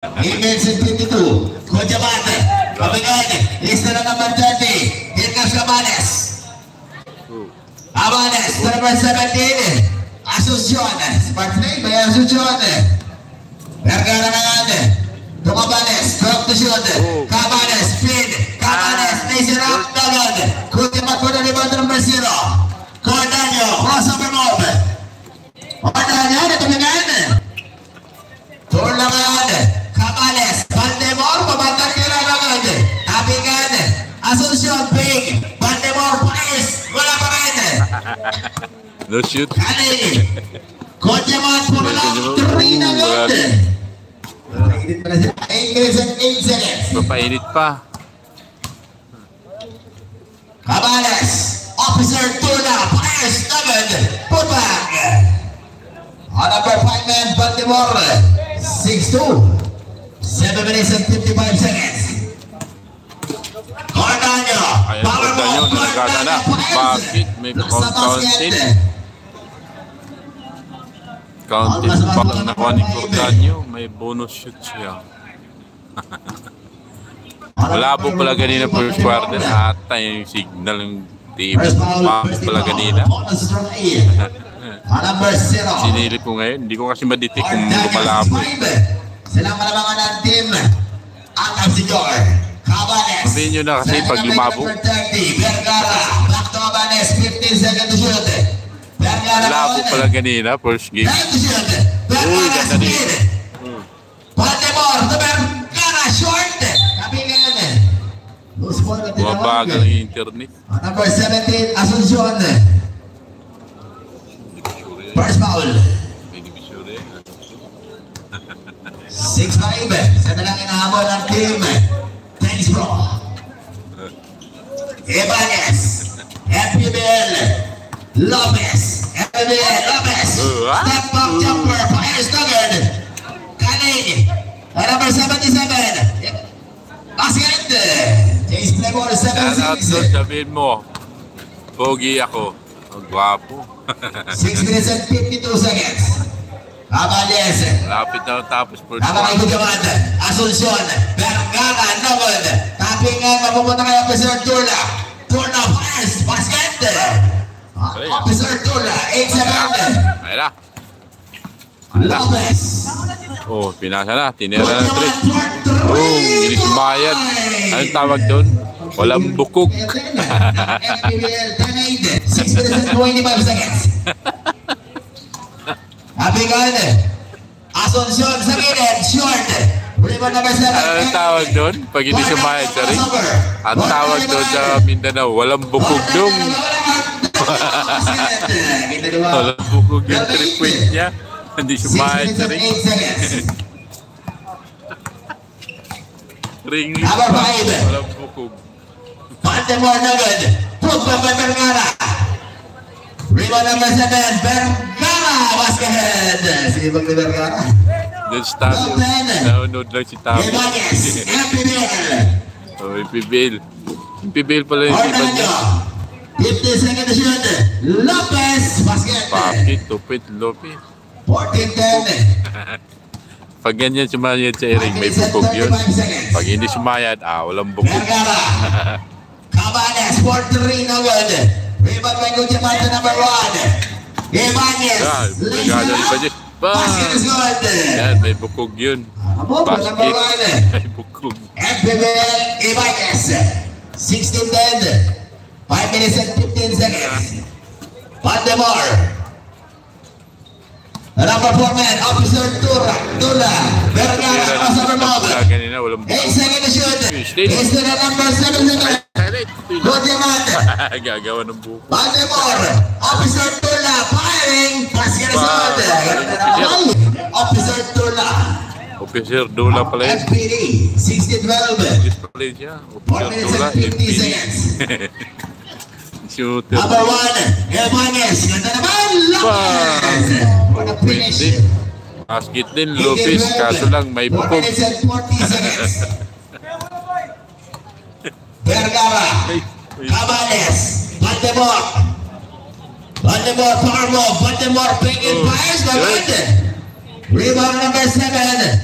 Emails in 52. Kojamate. Pabigan. Lista na naman 30. Here comes Cabanes. Cabanes. Number 17. Asuncion. Smart play by Asuncion. Vergara naman. Cabanes. Drop to shoot. Cabanes. Feed. Cabanes. Laser up. Dagad. Kojamate for the rebound number 0. Cordaño. Crossover move. Cordaño. Natulingan. Turlangan. Cabanes. Baltimore. Pabantang kailangan. Tabigan. Asuncion. Big. Baltimore. Paris. Wala pa rin. No shoot. Kali. Kojamate for the last 3 na good. 8 minutes and 8 seconds. Papainit pa. Cabanes. Officer Tuna. Paris. David. Put back. On number 5 man. Baltimore. 6-2. 7 minutes and 55 seconds. Cordaño. Ayan, Cordaño, nalagana na. Bakit? May counted. Counted pa lang nakuha ni Cordaño. May bonus shoot siya. Malabo pala ganina first quarter. Ata yung signal yung team. Malabo pala ganina. Sinilip ko ngayon. Hindi ko kasi madetect kung malabo. Silang malamangan ng team ang Absidor. Cabanes. Sabihin nyo na kasi pag lumabo. Vergara. Back to Cabanes. 15 seconds to shoot. Vergara. Malabo pala ganina. First game. Uy, ganda din. Baltimore. To Vergara. Short. Kabingan. Bumabagal ang internet. Number 17. Asuncion. First foul. 6-5. Sa talang inahabol ng team. Tennis Pro. Ibanez. FPBL. Lopez. FPBL. Lopez. Step back jumper. Paris Duggan. Kanig. Number 77. Basket. Chase play ball. 7-6. Sabihin mo, pogi ako. Ang gwapo. 6 minutes and 52 seconds. Cabanes. Lapit na tapos first Nakakay ko jaman. Asuncion. Vergara. Nagod. Tapingan. Mapupunta kay Officer Tula. Tula first. Basket. Officer Tula. 8-7. Ayun na. Lopez. Oh, pinasa na. Tinira na 3. Oh, hindi sumayad. Anong tawag doon? Walang bukog. 6 minutes and 25 seconds. Abigan. Asuncion sa gilid. Short. Rebound number 7. Anong tawag doon? Pag hindi sumayad, sorry. Ang tawag doon sa Mindanao, walang bukog doon. Walang bukog yung 3 point niya. Hindi sumayad, sorry. Ring. Walang bukog. Baltimore na good. Put pa by Vergara. Rebound number 7. Vergara. Basket. Sibag ni Vergara. Doon sa tabi. Naunod lang si tabi. Ibanez. FPBL. Oh, PBL. PBL pala yung iba niya. 50 seconds to shoot. Lopez. Basket. Bakit? Tupit, Lopez. 14-10. Pag ganyan sumayad sa ring, may bukog yun. Pag hindi sumayad, walang bukog. Vergara. Cabanes. 4-3 na good. Rebound by Kojamate number 1. Ibanez. Brigada ni Ibanez. Basket is good. Yan, may bukog yun. Basket. May bukog. FPBL Ibanez. 16-10. 5 minutes and 15 seconds. Baltimore. Number 4 man, Officer Tula. Vergara, crossover move. 8 seconds to shoot. Is to the number 7. Kojamate. Gagawa ng buko. Baltimore. Officer Tula firing. Basket is good. Officer Tula. Officer Dula pala yun. FPD. 16-12. Officer pala yun siya. 4 Officer minutes Dula, and 50 FPD. seconds. Shooter. Number 1, Ibanez. Ganda naman, Lopez. For the finish. Basket din, Lopez. Kaso lang, may 4 bukog. minutes and 40 seconds. Vergara. Cabanes. Baltimore. Baltimore, power move. Baltimore, big in fires. Rebound number 7.